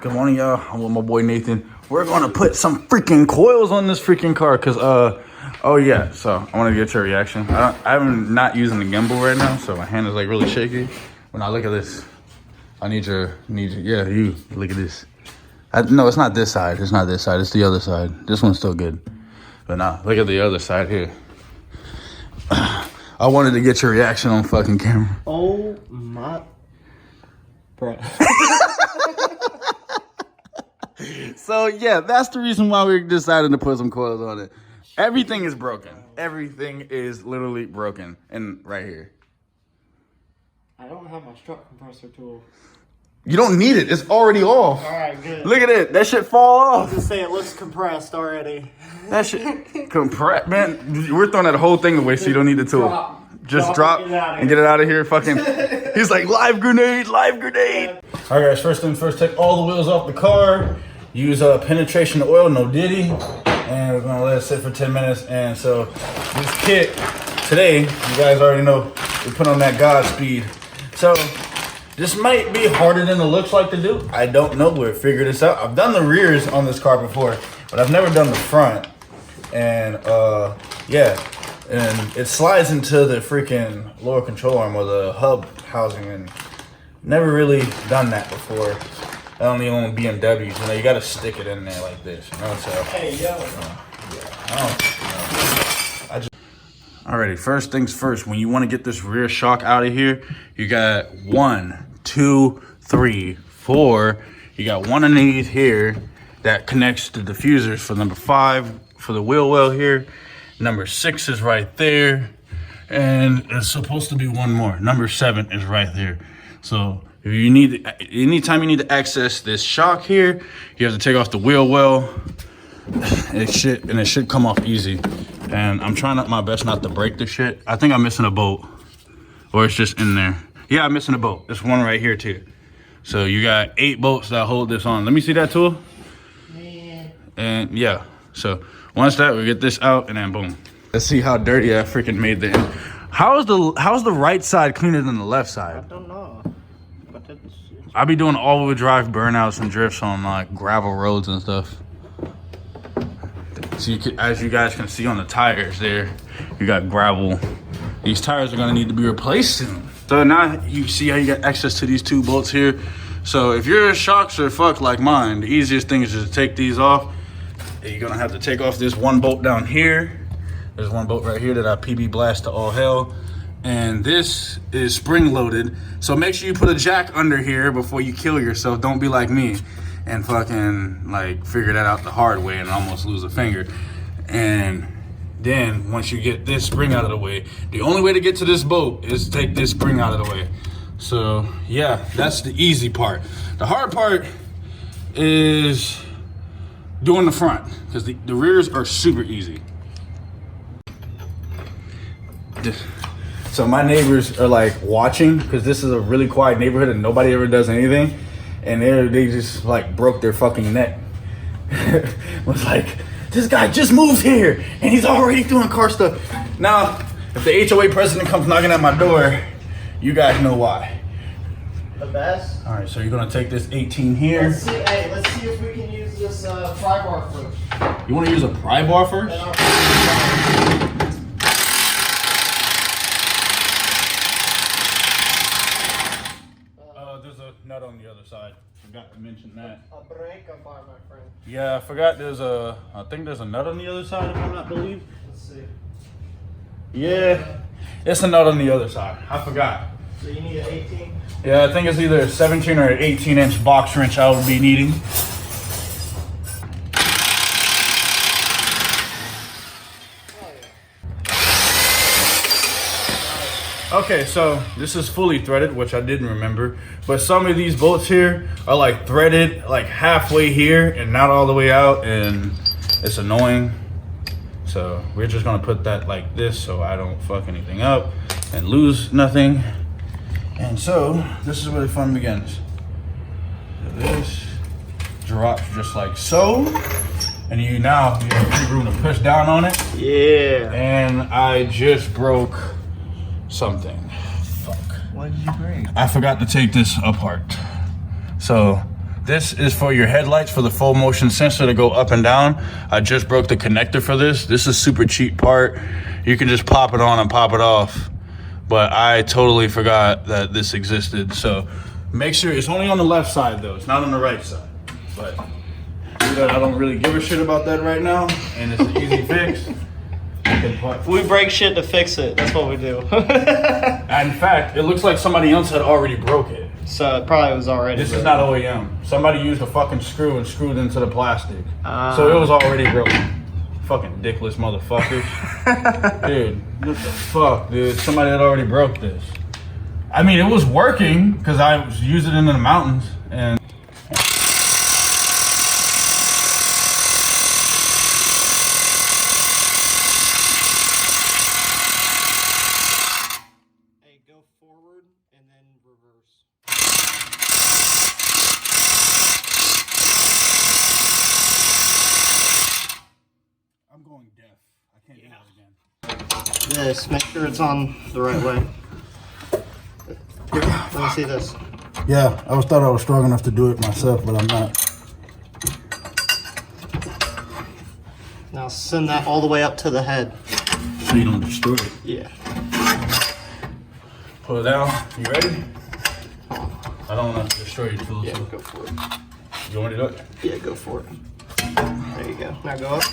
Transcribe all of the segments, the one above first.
Good morning, y'all. I'm with my boy Nathan. We're gonna put some freaking coils on this freaking car, cause oh yeah. So I want to get your reaction. I'm not using the gimbal right now, so my hand is like really shaky. When I look at this, I need your. Yeah, you look at this. No, it's not this side. It's not this side. It's the other side. This one's still good, but nah. Look at the other side here. I wanted to get your reaction on fucking camera. Oh my, bro. So yeah, that's the reason why we decided to put some coils on it. Everything is broken. Everything is literally broken. And right here. I don't have my strut compressor tool. You don't need it. It's already off. All right, good. Look at it. That shit fall off. Just say it looks compressed already. That shit compressed, man. We're throwing that whole thing away, so you don't need the tool. Just drop and get it out of here. Fucking. He's like, live grenade, live grenade. All right, guys. First things first. Take all the wheels off the car. Use penetration oil, no diddy, and we're gonna let it sit for 10 minutes. And so this kit today, you guys already know, we put on that God Speed. So this might be harder than it looks like to do. I don't know. We'll figure this out. I've done the rears on this car before, but I've never done the front. And yeah, and it slides into the freaking lower control arm or the hub housing, and never really done that before. I only own BMWs, you know, you gotta stick it in there like this, you know, so. Hey, yo. Alrighty, first things first, when you wanna get this rear shock out of here, you got 1, 2, 3, 4. You got one underneath here that connects to the diffusers for number 5 for the wheel well here. Number 6 is right there. And it's supposed to be one more. Number 7 is right there. So, if you need, anytime you need to access this shock here, you have to take off the wheel well. It should come off easy. And I'm trying my best not to break the shit. I think I'm missing a bolt, or it's just in there. Yeah, I'm missing a bolt. There's one right here too. So you got 8 bolts that hold this on. Let me see that tool. Man. And yeah, so once that, we get this out and then boom. Let's see how dirty I freaking made the end. How's the right side cleaner than the left side? I don't know. I be doing all-wheel drive burnouts and drifts on like gravel roads and stuff. So as you guys can see on the tires there, you got gravel. These tires are gonna need to be replaced soon. So now you see how you got access to these 2 bolts here. So if your shocks are fucked like mine, the easiest thing is just to take these off. You're gonna have to take off this one bolt down here. There's one bolt right here that I PB blast to all hell. And this is spring loaded. So make sure you put a jack under here before you kill yourself. Don't be like me and fucking like figure that out the hard way and almost lose a finger. And then once you get this spring out of the way, the only way to get to this boat is to take this spring out of the way. So yeah, that's the easy part. The hard part is doing the front, because the rears are super easy. So my neighbors are like watching, because this is a really quiet neighborhood and nobody ever does anything. And they just like broke their fucking neck. Was like, this guy just moved here and he's already doing car stuff. Now, if the HOA president comes knocking at my door, you guys know why. The best. All right, so you're gonna take this 18 here. Let's see if we can use this pry bar first. You wanna use a pry bar first? There's a nut on the other side. Forgot to mention that. A breaker bar, my friend. Yeah, I forgot I think there's a nut on the other side, if I'm not believe. Let's see. Yeah, it's a nut on the other side. I forgot. So you need an 18? Yeah, I think it's either a 17 or an 18-inch box wrench I would be needing. Okay, so this is fully threaded, which I didn't remember, but some of these bolts here are like threaded like halfway here and not all the way out, and it's annoying. So we're just gonna put that like this so I don't fuck anything up and lose nothing. And so this is where the fun begins. So this drops just like so, and you have free room to push down on it. Yeah. And I just broke something. Fuck. What did you break? I forgot to take this apart. So This is for your headlights, for the full motion sensor to go up and down. I just broke the connector for this. This is a super cheap part. You can just pop it on and pop it off. But I totally forgot that this existed. So make sure it's only on the left side though. It's not on the right side. But I don't really give a shit about that right now. And it's an easy fix. We break shit to fix it. That's what we do. In fact, it looks like somebody else had already broke it. So it probably was already This broken. is not OEM. Somebody used a fucking screw and screwed into the plastic. So it was already broken. Fucking dickless motherfuckers. Dude, what the fuck, dude? Somebody had already broke this. I mean, it was working because I was using it in the mountains and Go forward and then reverse. I'm going deaf. I can't do that again. This, make sure it's on the right way. Here, let me see this. Yeah, I thought I was strong enough to do it myself, but I'm not. Now send that all the way up to the head. So you don't destroy it. Yeah. Pull it down. You ready? I don't want to destroy your tools. Yeah, So. go for it. You want it up? Yeah, go for it. There you go. Now go up.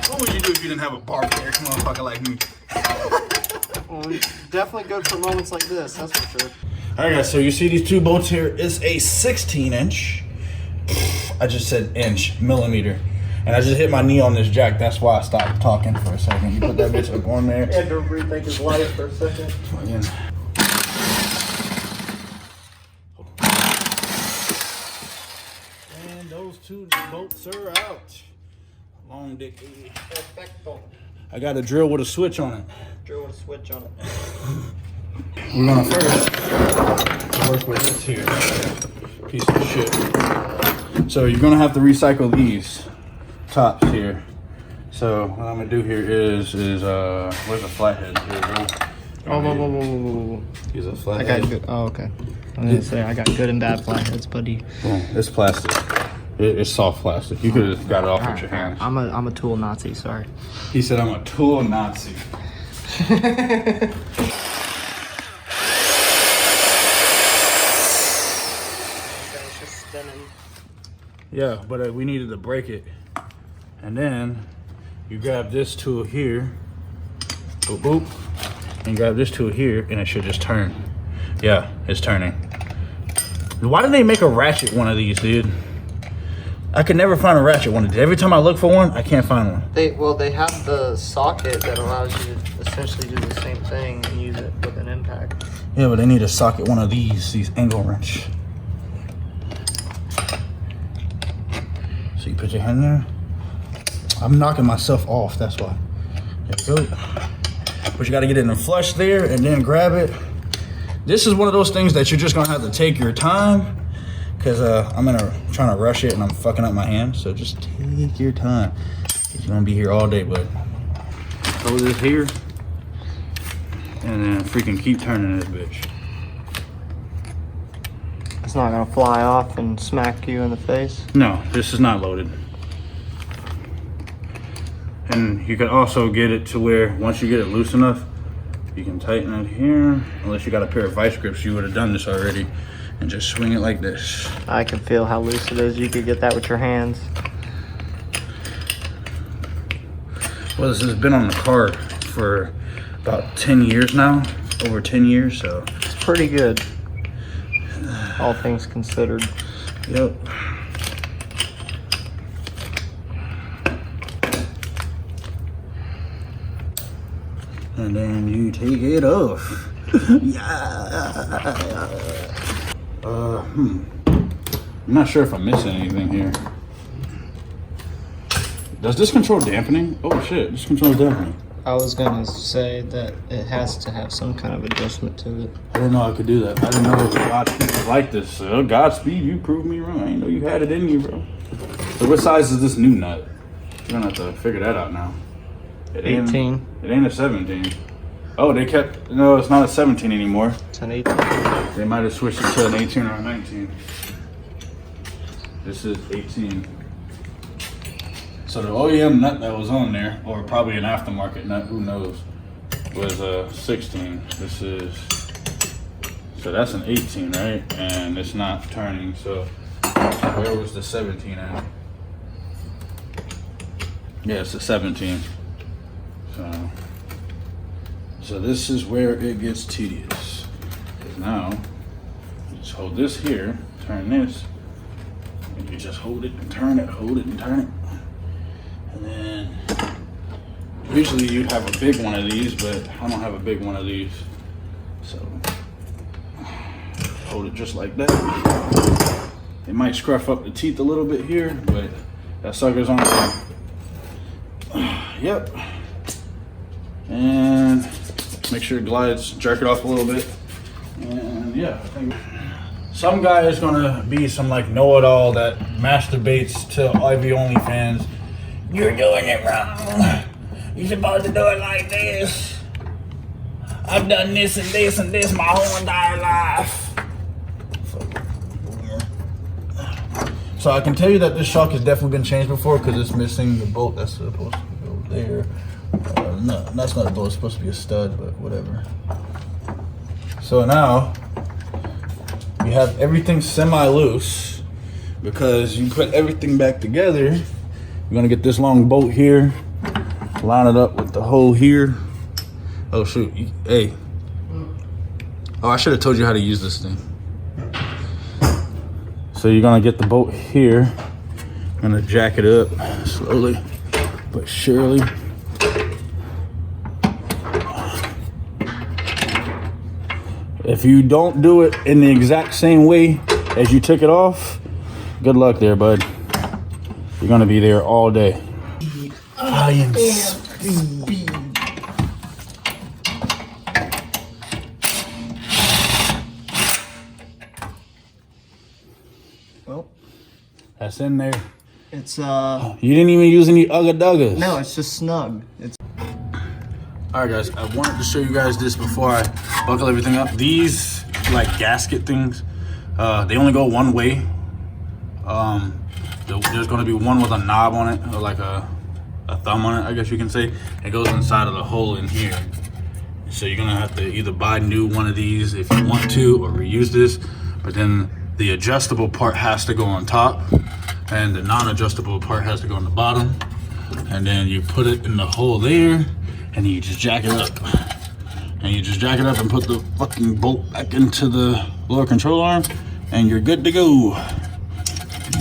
What would you do if you didn't have a bar carrier motherfucker like me? Well, definitely good for moments like this, that's for sure. Alright guys, so you see these two bolts here? It's a 16 inch. I just said inch, millimeter. And I just hit my knee on this jack. That's why I stopped talking for a second. You put that bitch up on there. He had to rethink his life for a second. And those two bolts are out. Long dick. Perfecto. I got a drill with a switch on it. Drill with a switch on it. We're gonna first work with this here piece of shit. So you're gonna have to recycle these tops here. So what I'm gonna do here is where's the flathead? Here we go. Oh, whoa. Use a I flathead. got good. Oh, okay. I was gonna say I got good and bad flatheads, buddy. Boom. It's plastic. It's soft plastic. You could have got it off with your hands. I'm a tool Nazi. Sorry. He said I'm a tool Nazi. Yeah, but we needed to break it. And then you grab this tool here, boop, boop, and grab this tool here, and it should just turn. Yeah, it's turning. Why did they make a ratchet one of these, dude? I could never find a ratchet one. Every time I look for one, I can't find one. They have the socket that allows you to essentially do the same thing and use it with an impact. Yeah, but they need to socket one of these angle wrench. So you put your hand there. I'm knocking myself off, that's why. There you go. But you gotta get it in flush there and then grab it. This is one of those things that you're just gonna have to take your time because I'm trying to rush it and I'm fucking up my hand. So just take your time. You're gonna be here all day, bud. Hold this here and then freaking keep turning this bitch. It's not gonna fly off and smack you in the face. No, this is not loaded. And you can also get it to where once you get it loose enough, you can tighten it here. Unless you got a pair of vice grips, you would have done this already. And just swing it like this. I can feel how loose it is. You could get that with your hands. Well, this has been on the car for about 10 years now. Over 10 years, so. It's pretty good. All things considered. Yep. And then you take it off. Yeah. I'm not sure if I'm missing anything here. Does this control dampening? Oh shit, this controls dampening. I was gonna say that it has to have some kind of adjustment to it. I didn't know I could do that. I didn't know it was God Speed was like this. God Speed, you proved me wrong. I didn't know you had it in you, bro. So what size is this new nut? You're gonna have to figure that out now. It 18. It ain't a 17. Oh, they kept, no, it's not a 17 anymore. It's an 18. They might have switched it to an 18 or a 19. This is 18. So the OEM nut that was on there, or probably an aftermarket nut, who knows, was a 16. This is, so that's an 18, right? And it's not turning, so where was the 17 at? Yeah, it's a 17. So this is where it gets tedious. Because now, you just hold this here, turn this, and you just hold it and turn it, hold it and turn it. And then, usually you'd have a big one of these, but I don't have a big one of these. So, hold it just like that. It might scruff up the teeth a little bit here, but that sucker's on there. Yep. And make sure it glides, jerk it off a little bit. And yeah, I think some guy is gonna be some like know-it-all that masturbates to IV OnlyFans. You're doing it wrong. You're supposed to do it like this. I've done this and this and this my whole entire life. So I can tell you that this shock has definitely been changed before because it's missing the bolt that's supposed to go there. No, that's not a bolt, it's supposed to be a stud, but whatever. So now you have everything semi-loose because you put everything back together. You're gonna get this long bolt here, line it up with the hole here. Oh shoot, hey. Oh, I should have told you how to use this thing. So you're gonna get the bolt here, gonna jack it up slowly but surely. If you don't do it in the exact same way as you took it off, good luck there, bud. You're gonna be there all day. I am speed. Well, that's in there. it's You didn't even use any ugga-duggas. no, it's just snug. It's Alright guys, I wanted to show you guys this before I buckle everything up. These like gasket things, they only go one way. There's gonna be one with a knob on it, or like a thumb on it, I guess you can say. It goes inside of the hole in here. So you're gonna have to either buy new one of these if you want to, or reuse this. But then the adjustable part has to go on top, and the non-adjustable part has to go on the bottom. And then you put it in the hole there, and you just jack it up. And you just jack it up and put the fucking bolt back into the lower control arm, and you're good to go.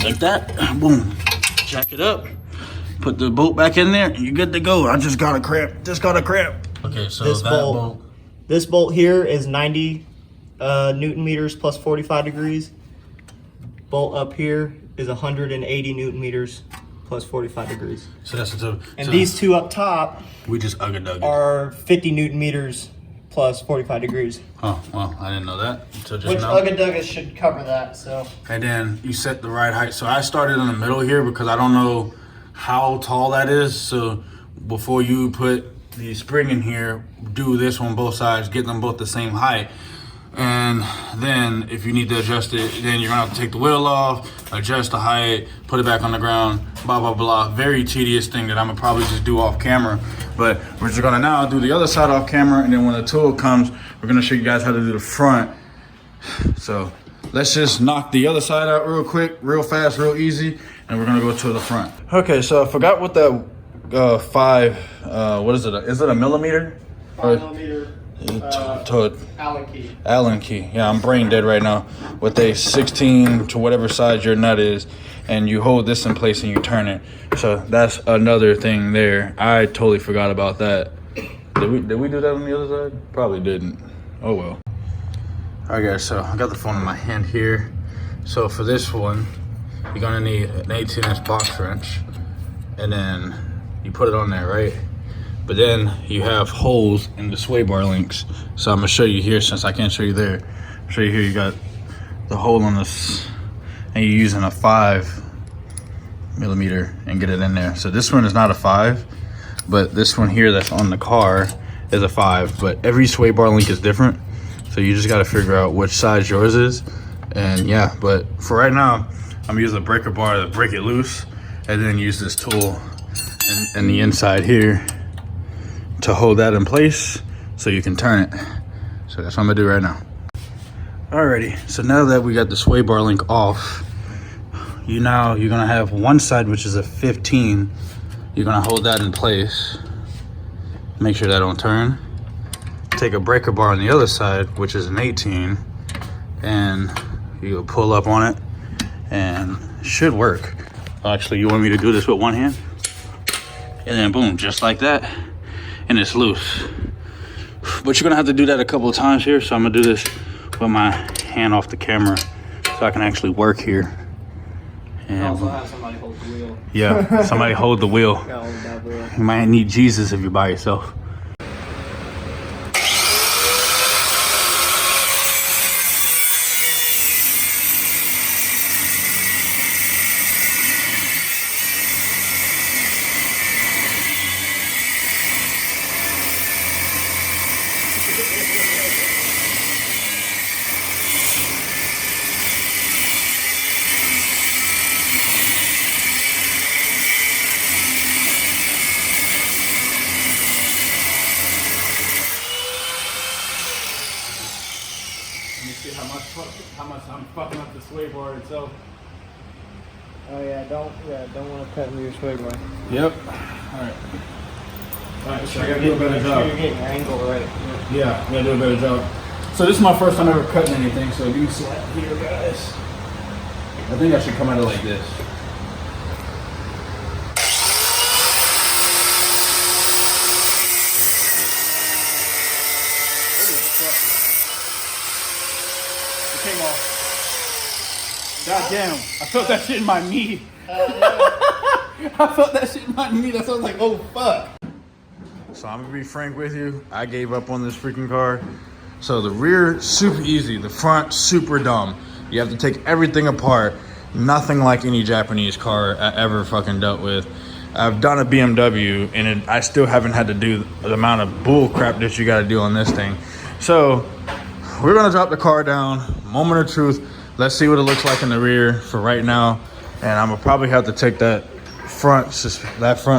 Like that, boom. Jack it up, put the bolt back in there, and you're good to go. I just got a cramp, Okay, so this that bolt, this bolt here is 90 Newton meters plus 45 degrees. Bolt up here is 180 Newton meters plus 45 degrees. So that's the And these two up top we just ugga-dugga. are 50 Newton meters plus 45 degrees. Oh, well, I didn't know that until just Which now. ugga-duggas should cover that, so. And then you set the right height. So I started in the middle here because I don't know how tall that is. So before you put the spring in here, do this on both sides, get them both the same height. And then if you need to adjust it, then you're gonna have to take the wheel off, adjust the height, put it back on the ground, blah, blah, blah. Very tedious thing that I'm gonna probably just do off camera. But we're just gonna now do the other side off camera, and then when the tool comes, we're gonna show you guys how to do the front. So let's just knock the other side out real quick, real fast, real easy, and we're gonna go to the front. Okay, so I forgot what that what is it? Is it a millimeter? 5 millimeter Allen key. Allen key. Yeah, I'm brain dead right now. With a 16 to whatever size your nut is, and you hold this in place and you turn it. So that's another thing there. I totally forgot about that. Did we do that on the other side? Probably didn't. Oh well. All right guys, so I got the phone in my hand here. So for this one, you're gonna need an 18-inch box wrench, and then you put it on there, right? But then you have holes in the sway bar links. So I'm gonna show you here since I can't show you there. I'll show you here, you got the hole on this, and you're using a 5 millimeter and get it in there. So this one is not a 5, but this one here that's on the car is a 5, but every sway bar link is different. So you just got to figure out which size yours is. And yeah, but for right now, I'm using a breaker bar to break it loose, and then use this tool in the inside here to hold that in place so you can turn it. So that's what I'm gonna do right now. Alrighty, so now that we got the sway bar link off, you're gonna have one side, which is a 15. You're gonna hold that in place. Make sure that don't turn. Take a breaker bar on the other side, which is an 18, and you pull up on it, and it should work. Actually, you want me to do this with one hand? And then boom, just like that, and it's loose. But you're gonna have to do that a couple of times here, so I'm gonna do this with my hand off the camera so I can actually work here. And also have somebody hold the wheel. yeah, somebody hold the wheel. Gotta hold that wheel. You might need Jesus if you're by yourself. Let me see how much I'm fucking up the sway bar itself. Oh yeah, don't want to cut into your sway bar. Yep. Alright, so I gotta do a better Make job. sure you're getting your angle right. Yeah, I gotta do a better job. So this is my first time ever cutting anything, so give me slack here, guys. I think I should come at it like this. It came off. God damn, I felt that shit in my knee. I felt that shit in my knee. That's why I was like, oh fuck. So I'm gonna be frank with you. I gave up on this freaking car. So the rear, super easy. The front, super dumb. You have to take everything apart. Nothing like any Japanese car I ever fucking dealt with. I've done a BMW and I still haven't had to do the amount of bull crap that you gotta do on this thing. So we're gonna drop the car down, moment of truth. Let's see what it looks like in the rear for right now. And I'm gonna probably have to take that front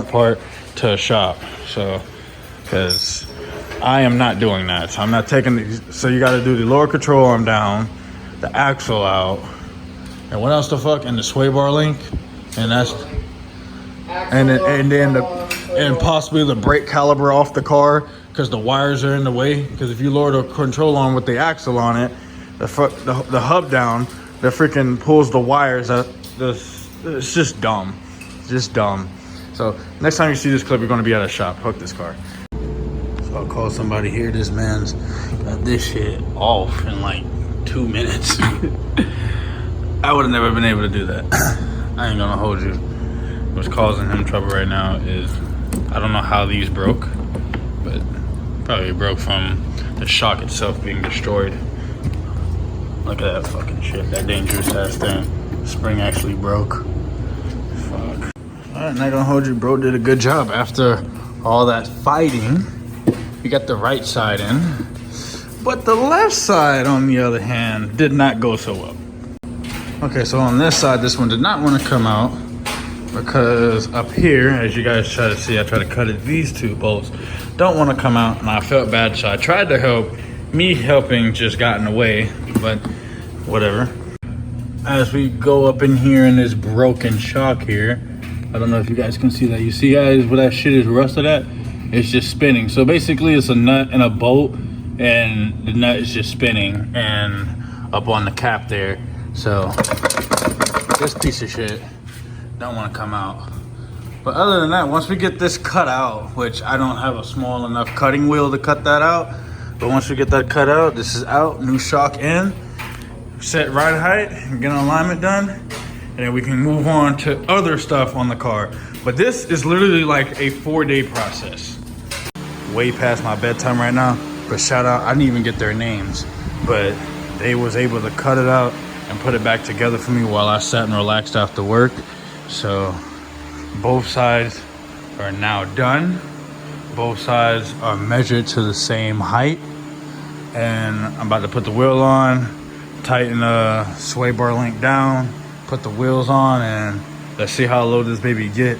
part to a shop. So, cause I am not doing that. So I'm not taking, so you gotta do the lower control arm down, the axle out, and what else the fuck? And the sway bar link. And that's, and possibly the brake caliper off the car, because the wires are in the way. Because if you lower the control arm with the axle on it, the hub down, the freaking pulls the wires out. It's just dumb. It's just dumb. So next time you see this clip, you're gonna be at a shop. Hook this car. So I'll call somebody here. This man's got this shit off in like 2 minutes. I would have never been able to do that. I ain't gonna hold you. What's causing him trouble right now is, I don't know how these broke, but probably broke from the shock itself being destroyed. Look at that fucking shit, that dangerous ass thing. Spring actually broke. Fuck. Alright, not gonna hold you, bro did a good job. After all that fighting, you got the right side in. But the left side, on the other hand, did not go so well. Okay, so on this side, this one did not want to come out, because up here, as you guys try to see, I try to cut it, these two bolts don't want to come out, and I felt bad, so I tried to help. Me helping just got in the way, but whatever. As we go up in here in this broken shock here, I don't know if you guys can see that. You see guys where that shit is rusted at? It's just spinning. So basically it's a nut and a bolt, and the nut is just spinning and up on the cap there. So this piece of shit don't want to come out. But other than that, once we get this cut out, which I don't have a small enough cutting wheel to cut that out, but once we get that cut out, this is out, new shock in, set ride height, and get an alignment done, and then we can move on to other stuff on the car. But this is literally like a 4-day process. Way past my bedtime right now, but shout out, I didn't even get their names, but they was able to cut it out and put it back together for me while I sat and relaxed after work. So both sides are now done. both sides are measured to the same height. And I'm about to put the wheel on, tighten the sway bar link down, put the wheels on, and let's see how low this baby get.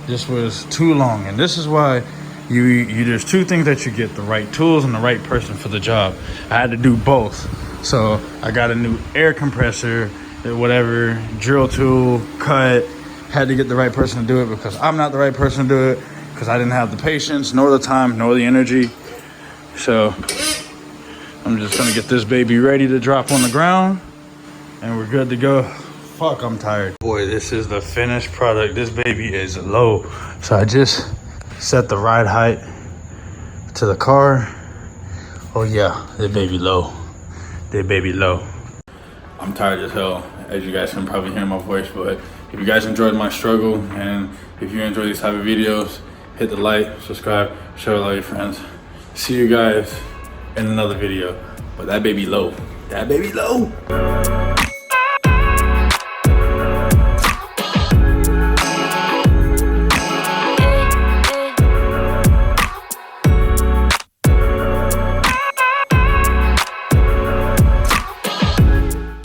This was too long, and this is why you there's two things that you get: the right tools and the right person for the job. I had to do both. So I got a new air compressor, whatever, drill tool, cut. Had to get the right person to do it because I'm not the right person to do it, because I didn't have the patience, nor the time, nor the energy. So I'm just gonna get this baby ready to drop on the ground, and we're good to go. Fuck, I'm tired. Boy, this is the finished product. This baby is low. So I just set the ride height to the car. Oh yeah, this baby low. This baby low. I'm tired as hell, as you guys can probably hear my voice, but if you guys enjoyed my struggle, and if you enjoy these type of videos, hit the like, subscribe, share with all your friends. See you guys in another video. But that baby low. That baby low.